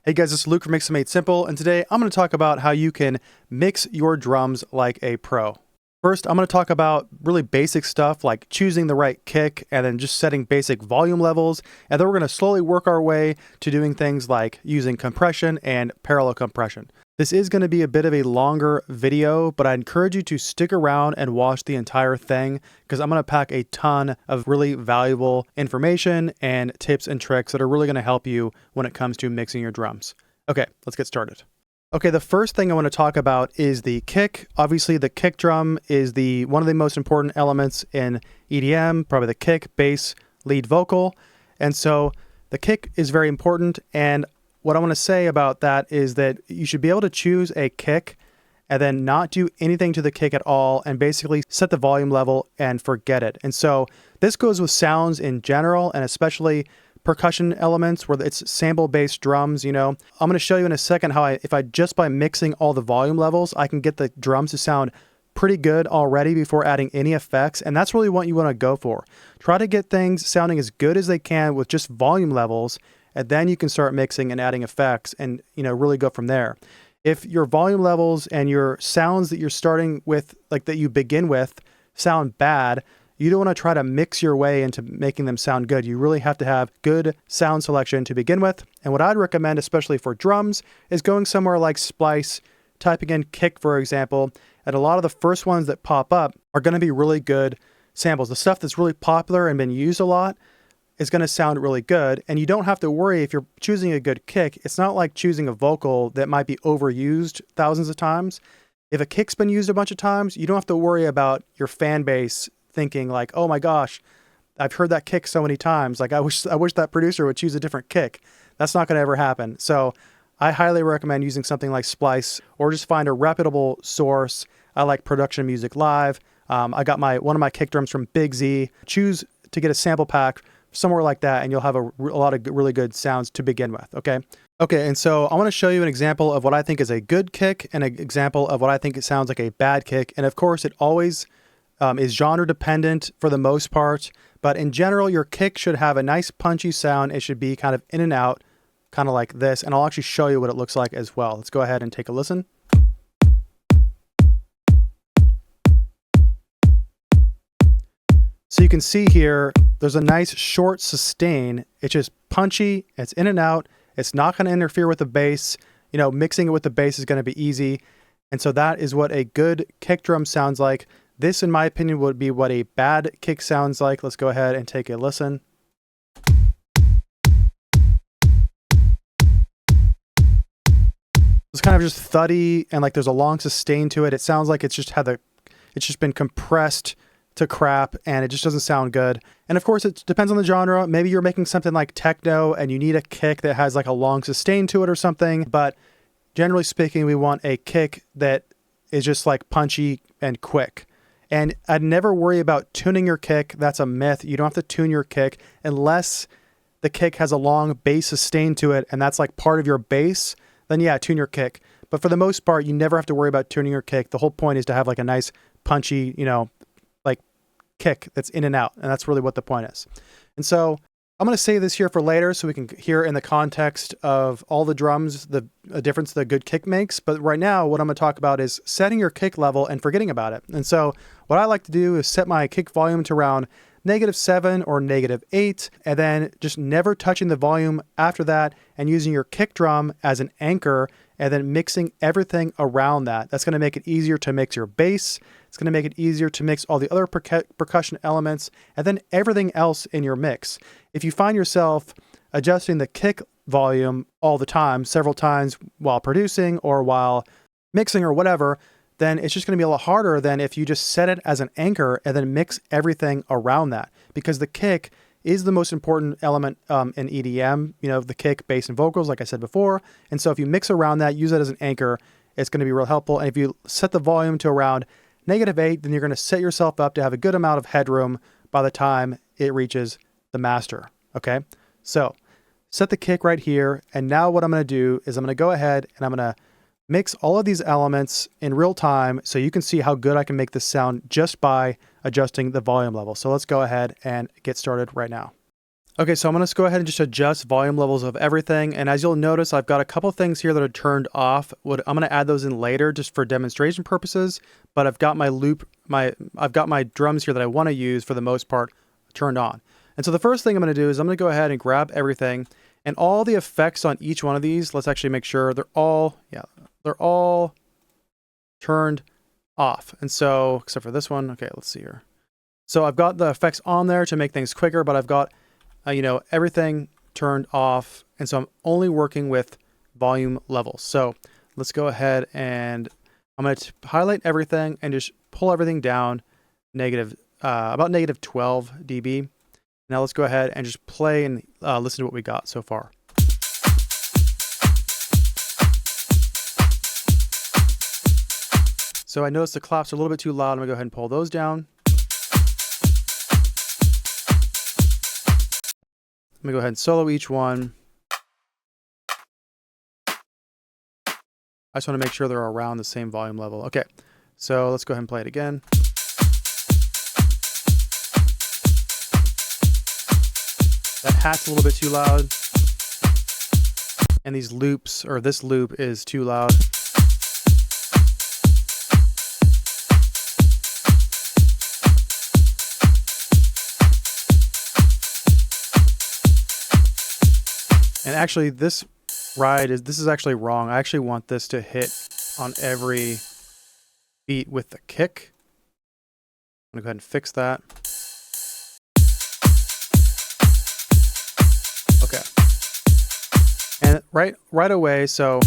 Hey guys, it's Luke from Mix Made Simple, and today I'm going to talk about how you can mix your drums like a pro. First, I'm going to talk about really basic stuff like choosing the right kick and then just setting basic volume levels, and then we're going to slowly work our way to doing things like using compression and parallel compression. This is going to be a bit of a longer video, but I encourage you to stick around and watch the entire thing because I'm going to pack a ton of really valuable information and tips and tricks that are really going to help you when it comes to mixing your drums. Okay, let's get started. Okay, the first thing I want to talk about is the kick. Obviously, the kick drum is one of the most important elements in EDM, probably the kick, bass, lead vocal. And so the kick is very important, and what I want to say about that is that you should be able to choose a kick and then not do anything to the kick at all and basically set the volume level and forget it. And so this goes with sounds in general and especially percussion elements where it's sample-based drums, I'm going to show you in a second how if I just by mixing all the volume levels, I can get the drums to sound pretty good already before adding any effects. And that's really what you want to go for. Try to get things sounding as good as they can with just volume levels, and then you can start mixing and adding effects and, really go from there. If your volume levels and your sounds that you're starting with, like that you begin with, sound bad, you don't want to try to mix your way into making them sound good. You really have to have good sound selection to begin with. And what I'd recommend, especially for drums, is going somewhere like Splice, typing in kick, for example, and a lot of the first ones that pop up are going to be really good samples. The stuff that's really popular and been used a lot is going to sound really good, and you don't have to worry if you're choosing a good kick. It's not like choosing a vocal that might be overused thousands of times. If a kick's been used a bunch of times, you don't have to worry about your fan base thinking like, oh my gosh, I've heard that kick so many times. Like I wish that producer would choose a different kick. That's not going to ever happen. So I highly recommend using something like Splice or just find a reputable source. I like Production Music Live. I got one of my kick drums from Big Z. Choose to get a sample pack somewhere like that, and you'll have a lot of really good sounds to begin with, okay? Okay, and so I want to show you an example of what I think is a good kick and an example of what I think it sounds like a bad kick. And of course, it always is genre dependent for the most part, but in general, your kick should have a nice punchy sound. It should be kind of in and out, kind of like this, and I'll actually show you what it looks like as well. Let's go ahead and take a listen. So you can see here, there's a nice short sustain. It's just punchy, it's in and out, it's not going to interfere with the bass. Mixing it with the bass is going to be easy. And so that is what a good kick drum sounds like. This, in my opinion, would be what a bad kick sounds like. Let's go ahead and take a listen. It's kind of just thuddy and like there's a long sustain to it. It sounds like it's just been compressed to crap, and it just doesn't sound good. And of course, it depends on the genre. Maybe you're making something like techno and you need a kick that has like a long sustain to it or something. But generally speaking, we want a kick that is just like punchy and quick. And I'd never worry about tuning your kick. That's a myth. You don't have to tune your kick unless the kick has a long bass sustain to it and that's like part of your bass. Then yeah, tune your kick. But for the most part, you never have to worry about tuning your kick. The whole point is to have like a nice punchy, like kick that's in and out. And that's really what the point is. And so I'm going to save this here for later so we can hear in the context of all the drums, the difference that a good kick makes. But right now, what I'm going to talk about is setting your kick level and forgetting about it. And so what I like to do is set my kick volume to around -7 or -8, and then just never touching the volume after that and using your kick drum as an anchor and then mixing everything around that. That's going to make it easier to mix your bass. It's going to make it easier to mix all the other percussion elements and then everything else in your mix. If you find yourself adjusting the kick volume all the time, several times while producing or while mixing or whatever, then it's just going to be a lot harder than if you just set it as an anchor and then mix everything around that. Because the kick is the most important element in EDM, the kick, bass, and vocals, like I said before. And so if you mix around that, use it as an anchor, it's going to be real helpful. And if you set the volume to around -8, then you're going to set yourself up to have a good amount of headroom by the time it reaches the master. Okay, so set the kick right here. And now what I'm going to do is I'm going to go ahead and I'm going to mix all of these elements in real time so you can see how good I can make this sound just by adjusting the volume level. So let's go ahead and get started right now. Okay, so I'm going to go ahead and just adjust volume levels of everything. And as you'll notice, I've got a couple things here that are turned off. I'm going to add those in later just for demonstration purposes, but I've got my I've got my drums here that I want to use for the most part turned on. And so the first thing I'm going to do is I'm going to go ahead and grab everything and all the effects on each one of these. Let's actually make sure they're all turned off. And so, except for this one, okay, let's see here. So I've got the effects on there to make things quicker, but I've got everything turned off. And so I'm only working with volume levels. So let's go ahead and I'm going to highlight everything and just pull everything down about negative 12 dB. Now let's go ahead and just play and listen to what we got so far. So I noticed the claps are a little bit too loud. I'm going to go ahead and pull those down. Let me go ahead and solo each one. I just want to make sure they're around the same volume level. Okay, so let's go ahead and play it again. That hat's a little bit too loud. And these loops, or this loop is too loud. And actually this is actually wrong. I actually want this to hit on every beat with the kick. I'm gonna go ahead and fix that. Okay. And right away, so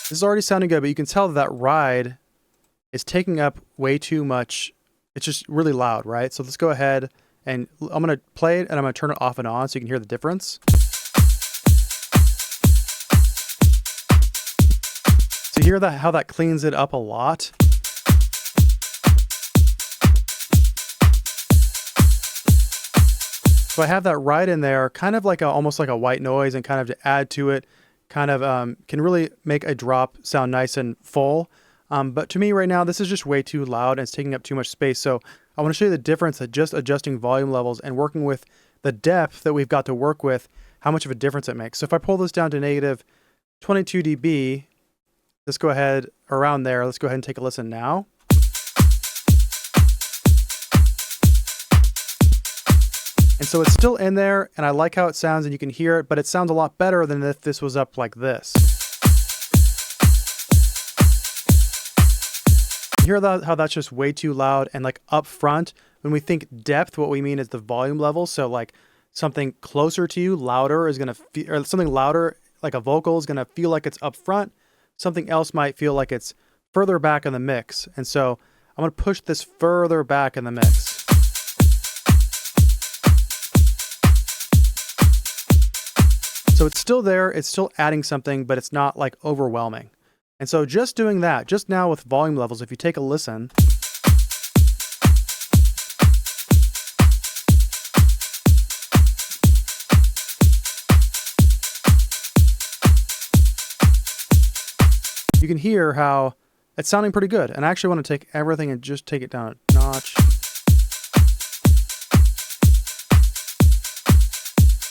this is already sounding good, but you can tell that ride is taking up way too much. It's just really loud, right? So let's go ahead and I'm going to play it and I'm going to turn it off and on so you can hear the difference. So you hear that, how that cleans it up a lot. So I have that right in there, kind of like almost like a white noise, and kind of to add to it, kind of can really make a drop sound nice and full. But to me right now, this is just way too loud and it's taking up too much space. So I want to show you the difference of just adjusting volume levels and working with the depth that we've got to work with, how much of a difference it makes. So if I pull this down to negative 22 dB, let's go ahead around there. Let's go ahead and take a listen now. And so it's still in there and I like how it sounds and you can hear it, but it sounds a lot better than if this was up like this. Hear that, how that's just way too loud and like up front. When we think depth, what we mean is the volume level. So like something closer to you, louder is going to feel, or something louder like a vocal is going to feel like it's up front. Something else might feel like it's further back in the mix. And so I'm going to push this further back in the mix. So it's still there, it's still adding something, but it's not like overwhelming. And so just doing that, just now with volume levels, if you take a listen, you can hear how it's sounding pretty good. And I actually want to take everything and just take it down a notch.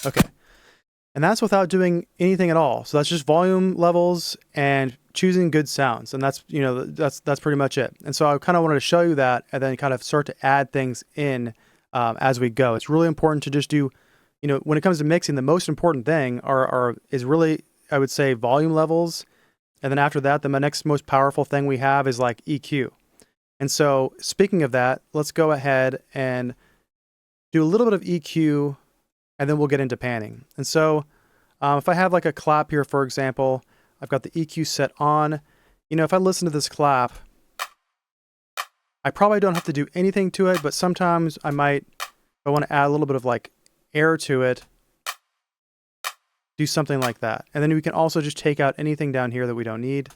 Okay. And that's without doing anything at all. So that's just volume levels and choosing good sounds. And that's, that's pretty much it. And so I kind of wanted to show you that and then kind of start to add things in as we go. It's really important to just do, when it comes to mixing, the most important thing is really, I would say, volume levels. And then after that, the next most powerful thing we have is like EQ. And so speaking of that, let's go ahead and do a little bit of EQ and then we'll get into panning. And so if I have like a clap here, for example, I've got the EQ set on. If I listen to this clap, I probably don't have to do anything to it, but sometimes I want to add a little bit of like air to it, do something like that. And then we can also just take out anything down here that we don't need.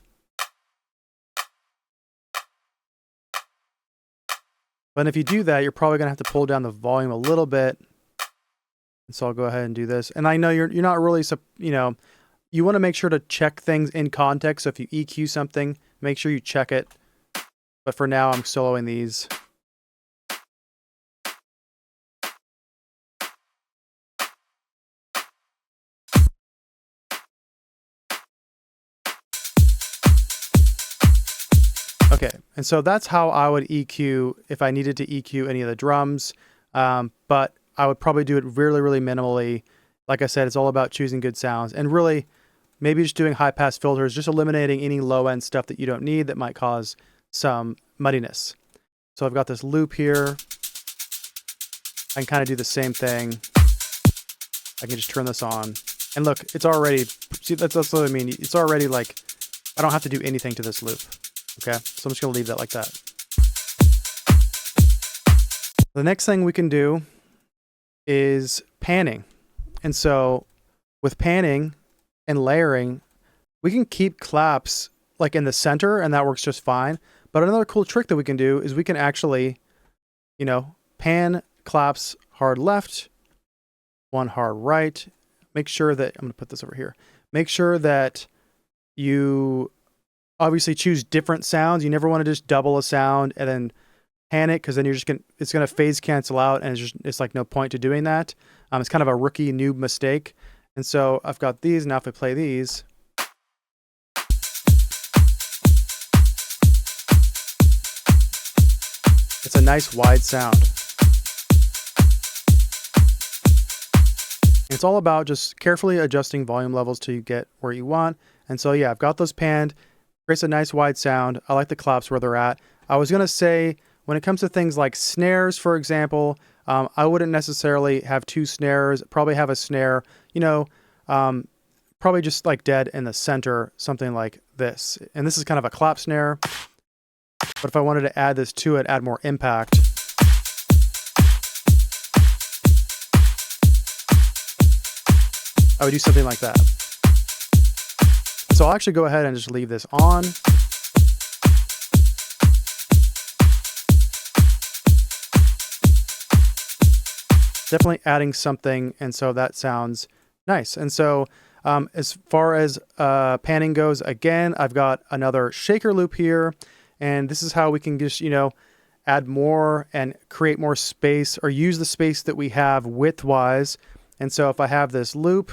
But if you do that, you're probably going to have to pull down the volume a little bit. And so I'll go ahead and do this. And I know you're not really, you want to make sure to check things in context. So if you EQ something, make sure you check it. But for now, I'm soloing these. Okay, and so that's how I would EQ if I needed to EQ any of the drums, but I would probably do it really, really minimally. Like I said, it's all about choosing good sounds and really maybe just doing high pass filters, just eliminating any low end stuff that you don't need that might cause some muddiness. So I've got this loop here. I can kind of do the same thing. I can just turn this on. And look, it's already, see, that's what I mean. It's already like, I don't have to do anything to this loop. Okay, so I'm just gonna leave that like that. The next thing we can do is panning. And so with panning and layering, we can keep claps like in the center and that works just fine. But another cool trick that we can do is we can actually, you know, pan claps hard left, one hard right. Make sure that, I'm gonna put this over here. Make sure that you obviously choose different sounds. You never wanna just double a sound and then pan it, because then you're just gonna, it's gonna phase cancel out and it's like no point to doing that. It's kind of a rookie noob mistake. And so I've got these, now if I play these, it's a nice wide sound. It's all about just carefully adjusting volume levels till you get where you want. And so yeah, I've got those panned, creates a nice wide sound. I like the claps where they're at. I was gonna say, when it comes to things like snares, for example, I wouldn't necessarily have two snares, probably have a snare, you know, probably just like dead in the center, something like this. And this is kind of a clap snare. But if I wanted to add this to it, add more impact, I would do something like that. So I'll actually go ahead and just leave this on. Definitely adding something, and so that sounds nice. And so as far as panning goes, again, I've got another shaker loop here, and this is how we can just, you know, add more and create more space, or use the space that we have width-wise. And so if I have this loop,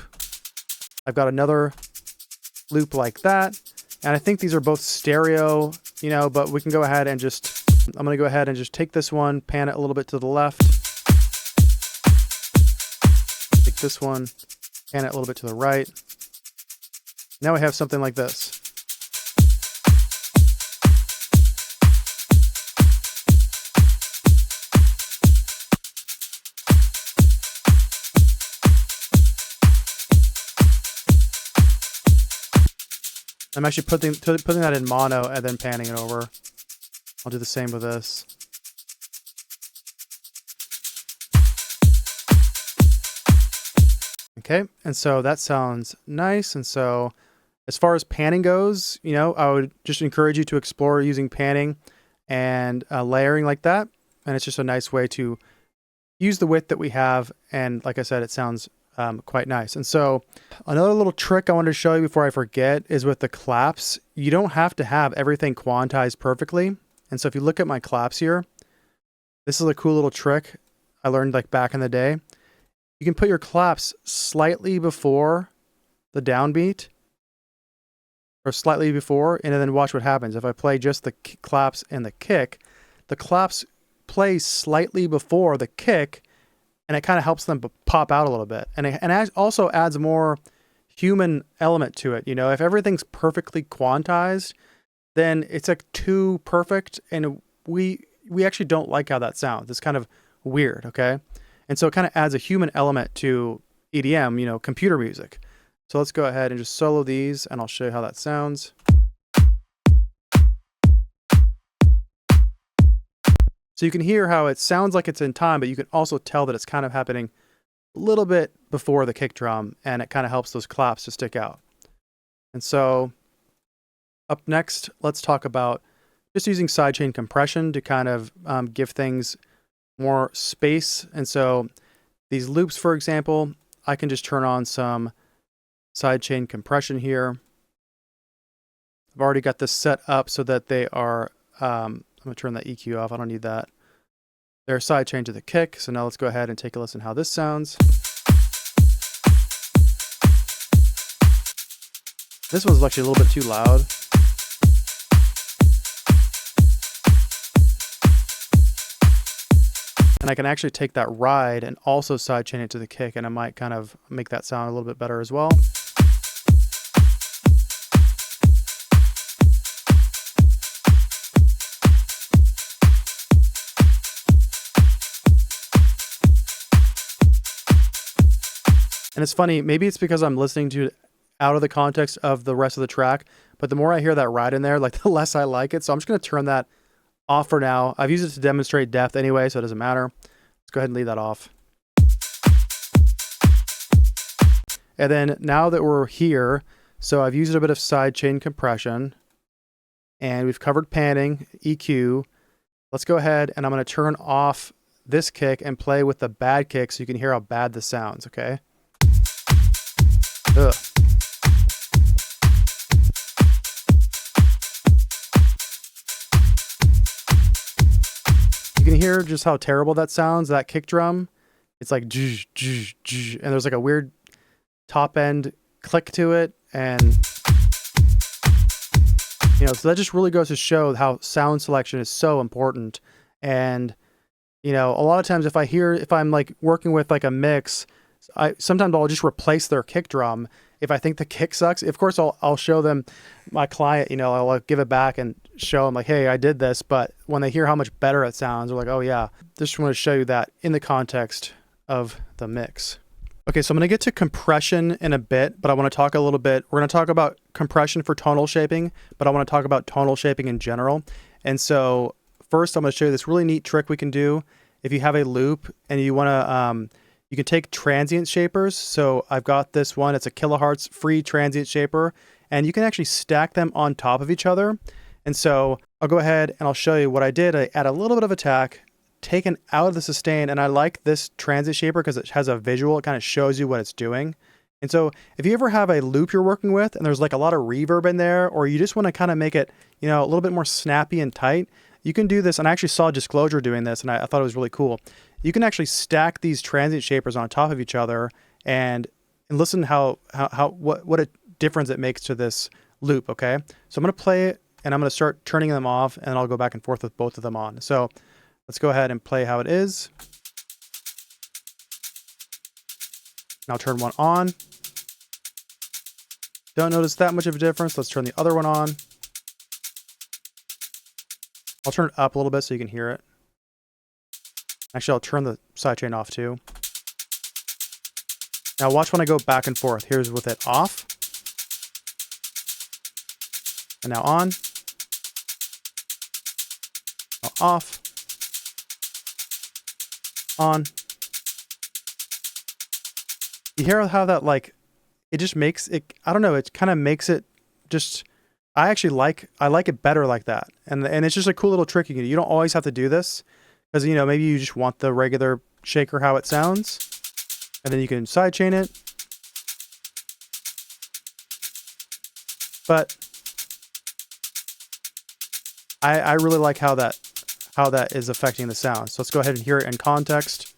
I've got another loop like that, and I think these are both stereo, you know, but we can go ahead and just, I'm gonna go ahead and just take this one, pan it a little bit to the left, take this one, pan it a little bit to the right. Now we have something like this. I'm actually putting that in mono and then panning it over. I'll do the same with this. Okay, and so that sounds nice. And so as far as panning goes, you know, I would just encourage you to explore using panning and layering like that. And it's just a nice way to use the width that we have. And like I said, it sounds quite nice. And so another little trick I wanted to show you before I forget is with the claps. You don't have to have everything quantized perfectly. And so if you look at my claps here, this is a cool little trick I learned like back in the day. You can put your claps slightly before the downbeat, or slightly before, and then watch what happens. If I play just the claps and the kick, the claps play slightly before the kick, and it kind of helps them pop out a little bit. And it also adds more human element to it. You know, if everything's perfectly quantized, then it's like too perfect, and we actually don't like how that sounds. It's kind of weird, okay? And so it kind of adds a human element to EDM, you know, computer music. So let's go ahead and just solo these, and I'll show you how that sounds. So you can hear how it sounds like it's in time, but you can also tell that it's kind of happening a little bit before the kick drum, and it kind of helps those claps to stick out. And so up next, let's talk about just using sidechain compression to kind of give things more space. And so these loops, for example, I can just turn on some sidechain compression here. I've already got this set up so that they are, I'm gonna turn that EQ off. I don't need that. They're sidechain to the kick. So now let's go ahead and take a listen how this sounds. This one's actually a little bit too loud. And I can actually take that ride and also sidechain it to the kick, and it might kind of make that sound a little bit better as well. And it's funny, maybe it's because I'm listening to it out of the context of the rest of the track, but the more I hear that ride in there, like the less I like it. So I'm just going to turn that off for now. I've used it to demonstrate depth anyway, so it doesn't matter. Let's go ahead and leave that off. And then now that we're here, so I've used a bit of sidechain compression, and we've covered panning, EQ. Let's go ahead and I'm going to turn off this kick and play with the bad kick so you can hear how bad this sounds, okay? Ugh. You can hear just how terrible that sounds, that kick drum. It's like zh, zh, zh, and there's like a weird top end click to it, and you know, so that just really goes to show how sound selection is so important. And you know, a lot of times if I'm like working with like a mix, sometimes I'll just replace their kick drum if I think the kick sucks. Of course, I'll show them, my client, you know, I'll give it back and show them like, hey, I did this. But when they hear how much better it sounds, they're like, oh yeah, just want to show you that in the context of the mix. Okay, so I'm going to get to compression in a bit, but I want to talk a little bit. We're going to talk about compression for tonal shaping, but I want to talk about tonal shaping in general. And so first, I'm going to show you this really neat trick we can do. If you have a loop and you want to, you can take transient shapers. So I've got this one, it's a kilohertz free transient shaper, and you can actually stack them on top of each other. And so I'll go ahead and I'll show you what I did. I add a little bit of attack, taken out of the sustain, and I like this transient shaper because it has a visual. It kind of shows you what it's doing. And so if you ever have a loop you're working with and there's like a lot of reverb in there, or you just want to kind of make it, you know, a little bit more snappy and tight, you can do this. And I actually saw Disclosure doing this, and I thought it was really cool. You can actually stack these transient shapers on top of each other and listen what a difference it makes to this loop, okay? So I'm going to play it, and I'm going to start turning them off, and I'll go back and forth with both of them on. So let's go ahead and play how it is. Now turn one on. Don't notice that much of a difference. Let's turn the other one on. I'll turn it up a little bit so you can hear it. Actually, I'll turn the sidechain off too. Now watch when I go back and forth. Here's with it off. And now on. Now off. On. You hear how that, like, it just makes it, I don't know, it kind of makes it just, I like it better like that. And it's just a cool little trick you can do. You don't always have to do this, because, you know, maybe you just want the regular shaker how it sounds, and then you can sidechain it. But I really like how that is affecting the sound. So let's go ahead and hear it in context.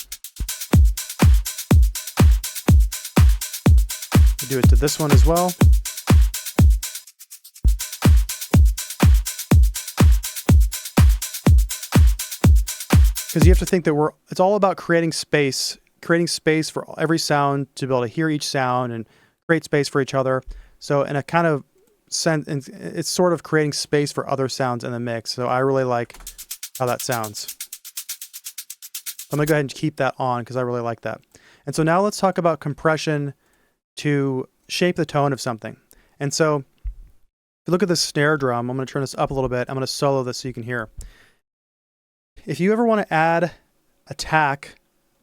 Do it to this one as well. Because you have to think that it's all about creating space for every sound to be able to hear each sound and create space for each other. So in a kind of sense, it's sort of creating space for other sounds in the mix. So I really like how that sounds. I'm gonna go ahead and keep that on because I really like that. And so now let's talk about compression to shape the tone of something. And so if you look at this snare drum, I'm going to turn this up a little bit. I'm going to solo this so you can hear. If you ever want to add attack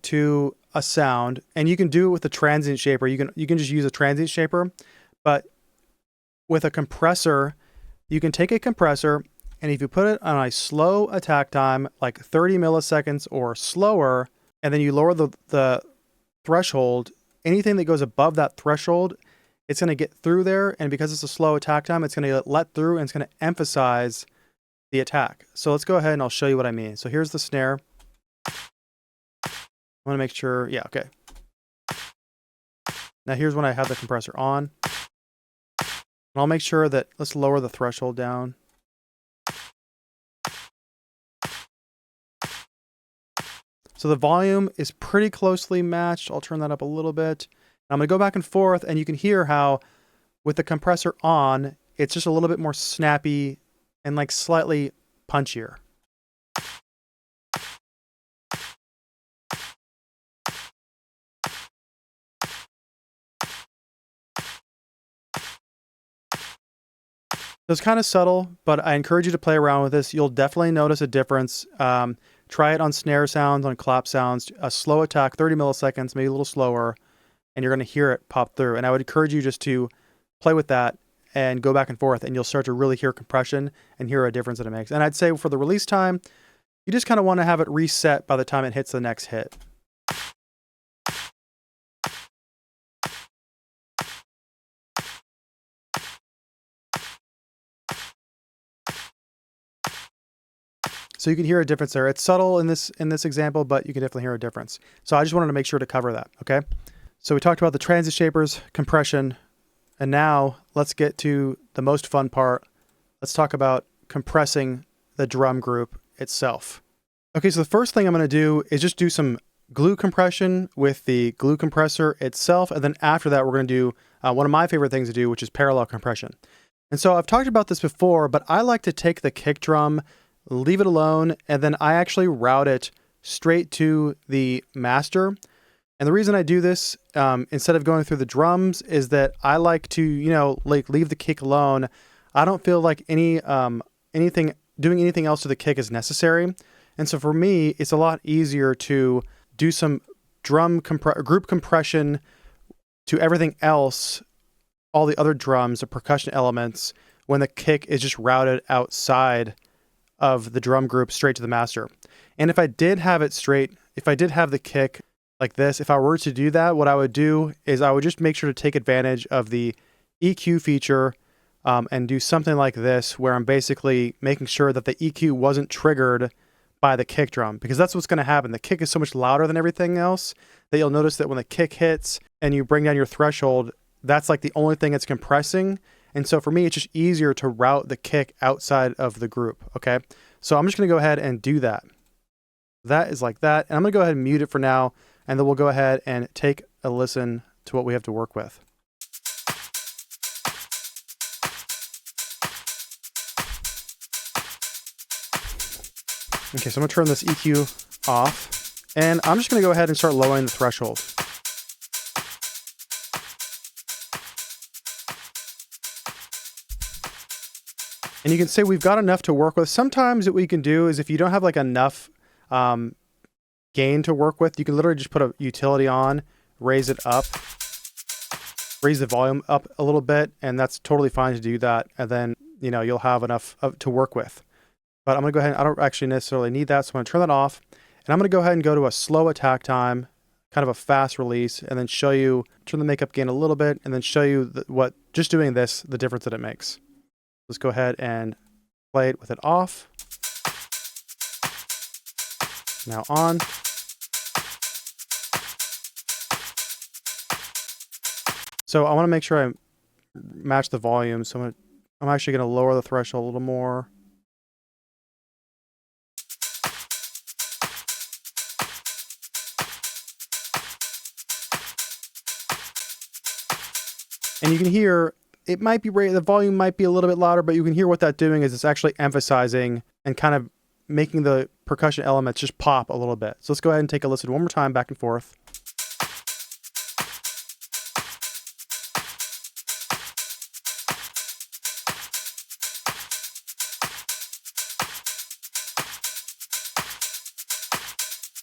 to a sound, and you can do it with a transient shaper, you can just use a transient shaper, but with a compressor, you can take a compressor, and if you put it on a slow attack time, like 30 milliseconds or slower, and then you lower the threshold, anything that goes above that threshold, it's going to get through there. And because it's a slow attack time, it's going to let through and it's going to emphasize the attack. So let's go ahead and I'll show you what I mean. So here's the snare. I want to make sure. Yeah. Okay. Now here's when I have the compressor on. And I'll make sure that, let's lower the threshold down. So the volume is pretty closely matched. I'll turn that up a little bit. I'm going to go back and forth, and you can hear how with the compressor on, it's just a little bit more snappy and like slightly punchier. So it's kind of subtle, but I encourage you to play around with this. You'll definitely notice a difference. Try it on snare sounds, on clap sounds, a slow attack, 30 milliseconds, maybe a little slower, and you're going to hear it pop through. And I would encourage you just to play with that and go back and forth, and you'll start to really hear compression and hear a difference that it makes. And I'd say for the release time, you just kind of want to have it reset by the time it hits the next hit. So you can hear a difference there. It's subtle in this example, but you can definitely hear a difference. So I just wanted to make sure to cover that, okay? So we talked about the transient shapers, compression, and now let's get to the most fun part. Let's talk about compressing the drum group itself. Okay, so the first thing I'm going to do is just do some glue compression with the glue compressor itself, and then after that we're going to do one of my favorite things to do, which is parallel compression. And so I've talked about this before, but I like to take the kick drum, leave it alone, and then I actually route it straight to the master. And the reason I do this instead of going through the drums is that I like to, like leave the kick alone. I don't feel like doing anything else to the kick is necessary. And so for me, it's a lot easier to do some group compression to everything else, all the other drums, the percussion elements, when the kick is just routed outside of the drum group straight to the master. And if I did have the kick like this, if I were to do that, what I would do is I would just make sure to take advantage of the EQ feature and do something like this, where I'm basically making sure that the EQ wasn't triggered by the kick drum, because that's what's going to happen. The kick is so much louder than everything else that you'll notice that when the kick hits and you bring down your threshold, that's like the only thing it's compressing. And so for me, it's just easier to route the kick outside of the group, okay? So I'm just going to go ahead and do that. That is like that. And I'm going to go ahead and mute it for now, and then we'll go ahead and take a listen to what we have to work with. Okay, so I'm going to turn this EQ off, and I'm just going to go ahead and start lowering the threshold. And you can say we've got enough to work with. Sometimes what we can do is if you don't have like enough gain to work with, you can literally just put a utility on, raise it up, raise the volume up a little bit, and that's totally fine to do that. And then, you'll have enough to work with. But I'm going to go ahead, I don't actually necessarily need that, so I'm going to turn that off. And I'm going to go ahead and go to a slow attack time, kind of a fast release, and then show you, turn the makeup gain a little bit, and then show you just doing this, the difference that it makes. Let's go ahead and play it with it off. Now on. So I want to make sure I match the volume. So I'm actually going to lower the threshold a little more. And you can hear the volume might be a little bit louder, but you can hear what that's doing is it's actually emphasizing and kind of making the percussion elements just pop a little bit. So let's go ahead and take a listen one more time, back and forth.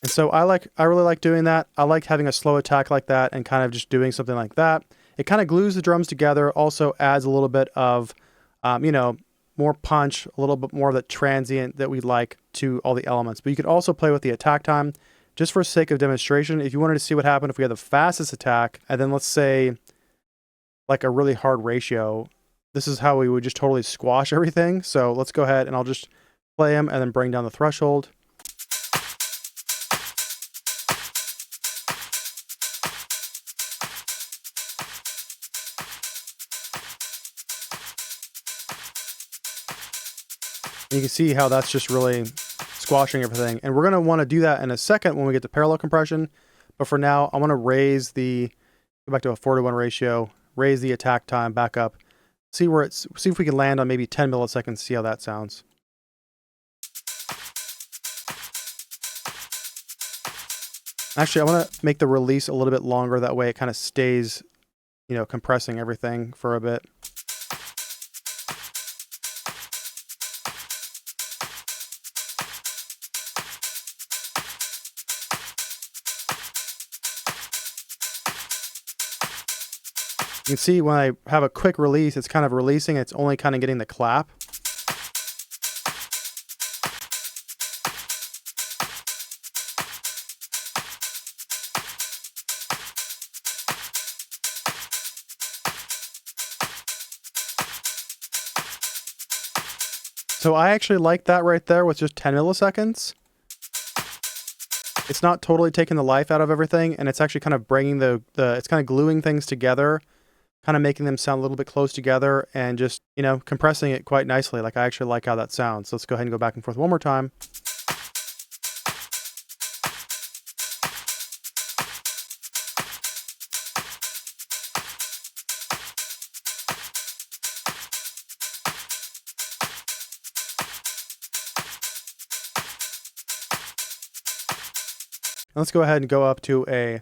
And so I really like doing that. I like having a slow attack like that and kind of just doing something like that. It kind of glues the drums together, also adds a little bit of, more punch, a little bit more of the transient that we like to all the elements. But you could also play with the attack time just for sake of demonstration. If you wanted to see what happened if we had the fastest attack, and then let's say like a really hard ratio, this is how we would just totally squash everything. So let's go ahead and I'll just play them and then bring down the threshold. You can see how that's just really squashing everything. And we're going to want to do that in a second when we get to parallel compression. But for now, I want to raise the, go back to a 4:1 ratio, raise the attack time back up, see if we can land on maybe 10 milliseconds, see how that sounds. Actually, I want to make the release a little bit longer. That way it kind of stays, you know, compressing everything for a bit. You can see when I have a quick release, it's kind of releasing. It's only kind of getting the clap. So I actually like that right there with just 10 milliseconds. It's not totally taking the life out of everything, and it's actually kind of bringing it's kind of gluing things together, kind of making them sound a little bit close together, and just, you know, compressing it quite nicely. Like, I actually like how that sounds. So let's go ahead and go back and forth one more time. Let's go ahead and go up to a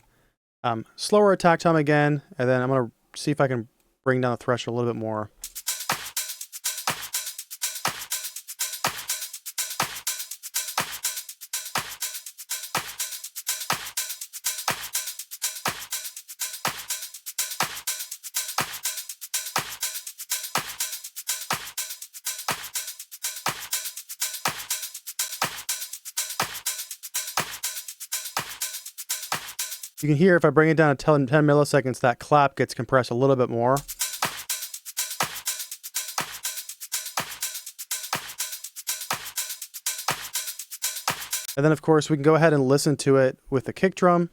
slower attack time again, and then I'm going to see if I can bring down the threshold a little bit more. You can hear if I bring it down to 10 milliseconds, that clap gets compressed a little bit more. And then, of course, we can go ahead and listen to it with the kick drum.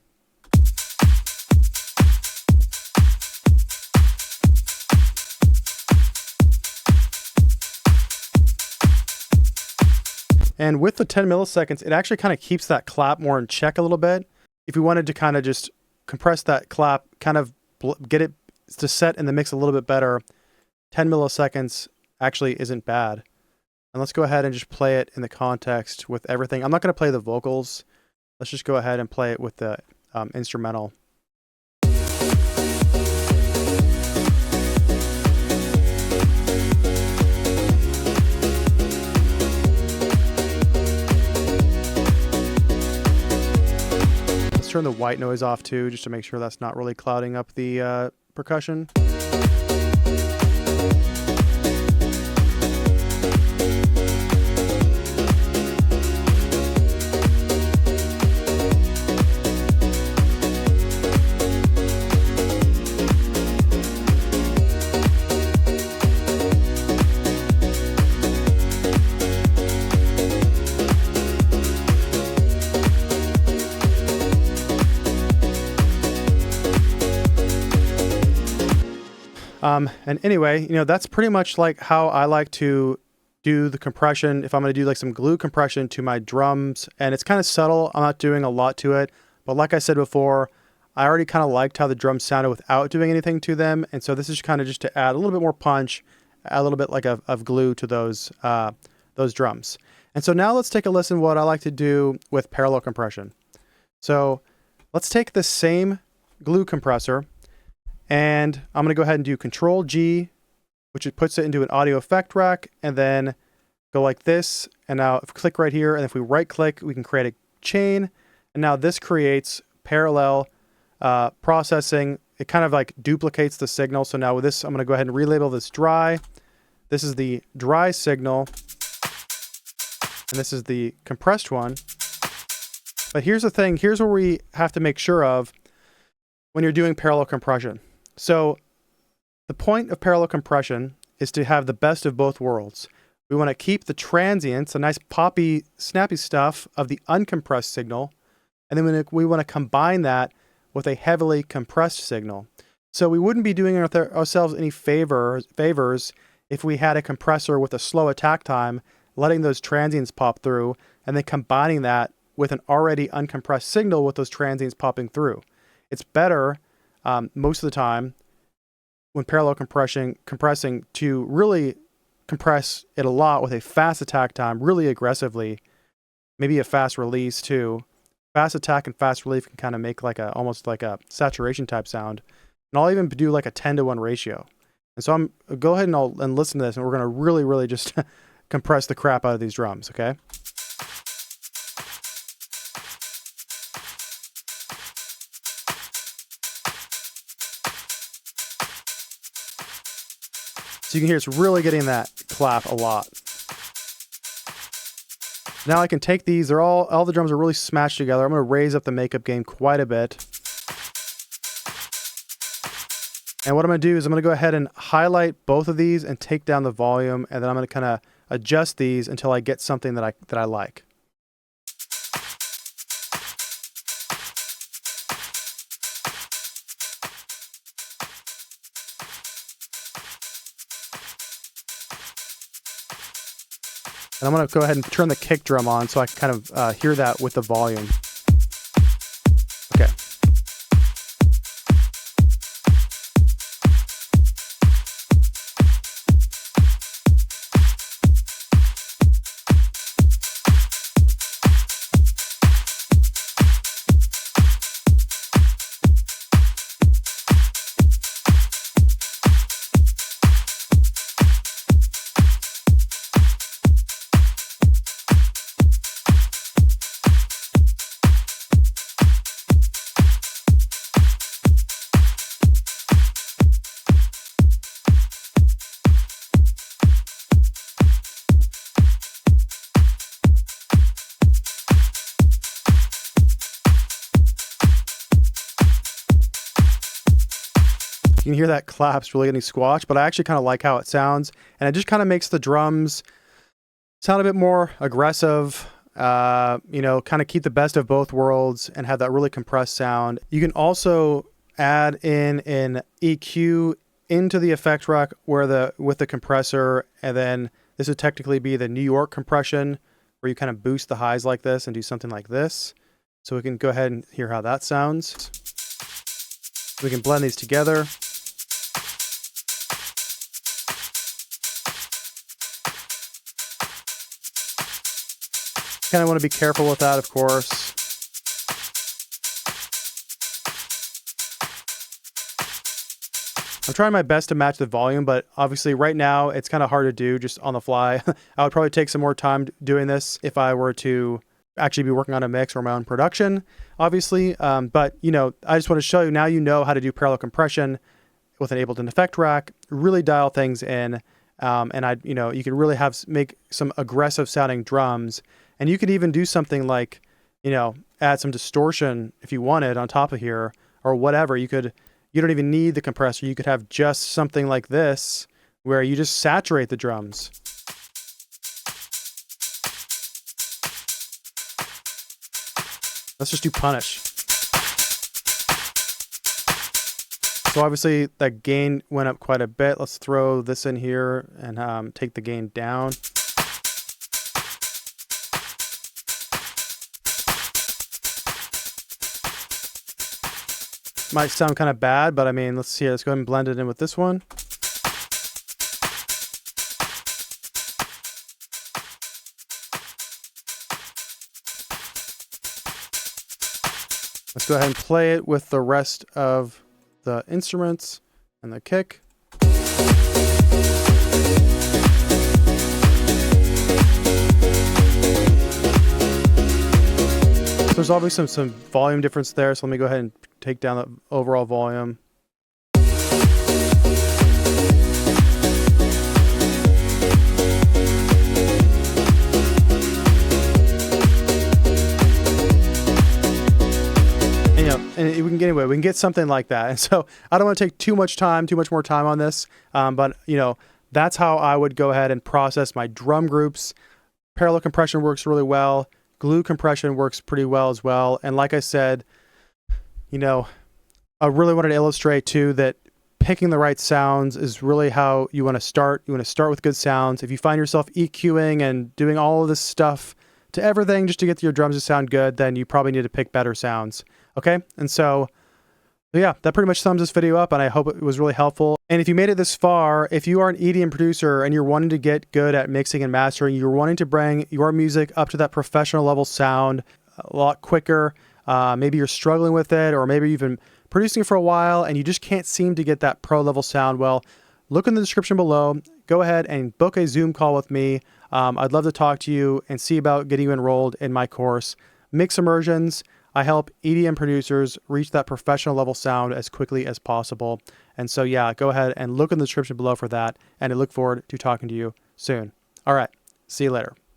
And with the 10 milliseconds, it actually kind of keeps that clap more in check a little bit. If we wanted to kind of just compress that clap, kind of get it to set in the mix a little bit better, 10 milliseconds actually isn't bad. And let's go ahead and just play it in the context with everything. I'm not going to play the vocals. Let's just go ahead and play it with the instrumental. Turn the white noise off too, just to make sure that's not really clouding up the percussion. And anyway, you know, that's pretty much like how I like to do the compression. If I'm going to do like some glue compression to my drums, and it's kind of subtle, I'm not doing a lot to it. But like I said before, I already kind of liked how the drums sounded without doing anything to them. And so this is kind of just to add a little bit more punch, add a little bit like of glue to those drums. And so now let's take a listen to what I like to do with parallel compression. So let's take the same glue compressor, and I'm going to go ahead and do Control G, which it puts it into an audio effect rack, and then go like this. And now if we click right here, and if we right click, we can create a chain. And now this creates parallel processing. It kind of like duplicates the signal. So now with this, I'm going to go ahead and relabel this dry. This is the dry signal, and this is the compressed one. But here's the thing. Here's where we have to make sure of when you're doing parallel compression. So the point of parallel compression is to have the best of both worlds. We want to keep the transients, the nice poppy, snappy stuff of the uncompressed signal, and then we want to combine that with a heavily compressed signal. So we wouldn't be doing ourselves any favors if we had a compressor with a slow attack time, letting those transients pop through, and then combining that with an already uncompressed signal with those transients popping through. It's better most of the time when parallel compressing to really compress it a lot with a fast attack time, really aggressively, maybe a fast release too. Fast attack and fast relief can kind of make like almost like a saturation type sound. And I'll even do like a 10-to-1 ratio. And so go ahead and listen to this, and we're going to really, really just compress the crap out of these drums, okay? So you can hear it's really getting that clap a lot. Now I can take these, all the drums are really smashed together. I'm going to raise up the makeup gain quite a bit. And what I'm going to do is I'm going to go ahead and highlight both of these and take down the volume, and then I'm going to kind of adjust these until I get something that I like. And I'm going to go ahead and turn the kick drum on so I can kind of hear that with the volume. Okay. You can hear that clap's really getting squashed, but I actually kind of like how it sounds, and it just kind of makes the drums sound a bit more aggressive, you know, kind of keep the best of both worlds and have that really compressed sound. You can also add in an EQ into the effect rack with the compressor, and then this would technically be the New York compression, where you kind of boost the highs like this and do something like this. So we can go ahead and hear how that sounds. We can blend these together. Kind of want to be careful with that, of course. I'm trying my best to match the volume, but obviously right now it's kind of hard to do just on the fly. I would probably take some more time doing this if I were to actually be working on a mix or my own production, obviously. But you know, I just want to show you, now you know how to do parallel compression with an Ableton effect rack, really dial things in. And you know, you can really make some aggressive sounding drums. And you could even do something like, you know, add some distortion if you wanted on top of here or whatever. You don't even need the compressor. You could have just something like this where you just saturate the drums. Let's just do punish. So obviously that gain went up quite a bit. Let's throw this in here and take the gain down. Might sound kind of bad, but I mean, let's see. Let's go ahead and blend it in with this one. Let's go ahead and play it with the rest of the instruments and the kick. There's obviously some volume difference there, so let me go ahead and take down the overall volume. And, you know, and we can get something like that. And so I don't want to take too much more time on this, but you know, that's how I would go ahead and process my drum groups. Parallel compression works really well. Glue compression works pretty well as well. And like I said, you know, I really wanted to illustrate too that picking the right sounds is really how you want to start. You want to start with good sounds. If you find yourself EQing and doing all of this stuff to everything just to get your drums to sound good, then you probably need to pick better sounds. Okay? And so yeah, that pretty much sums this video up, and I hope it was really helpful. And if you made it this far, if you are an EDM producer and you're wanting to get good at mixing and mastering, you're wanting to bring your music up to that professional level sound a lot quicker, maybe you're struggling with it, or maybe you've been producing for a while and you just can't seem to get that pro level sound, well, look in the description below. Go ahead and book a Zoom call with me. I'd love to talk to you and see about getting you enrolled in my course, Mix Immersions. I help EDM producers reach that professional level sound as quickly as possible. And so, yeah, go ahead and look in the description below for that. And I look forward to talking to you soon. All right. See you later.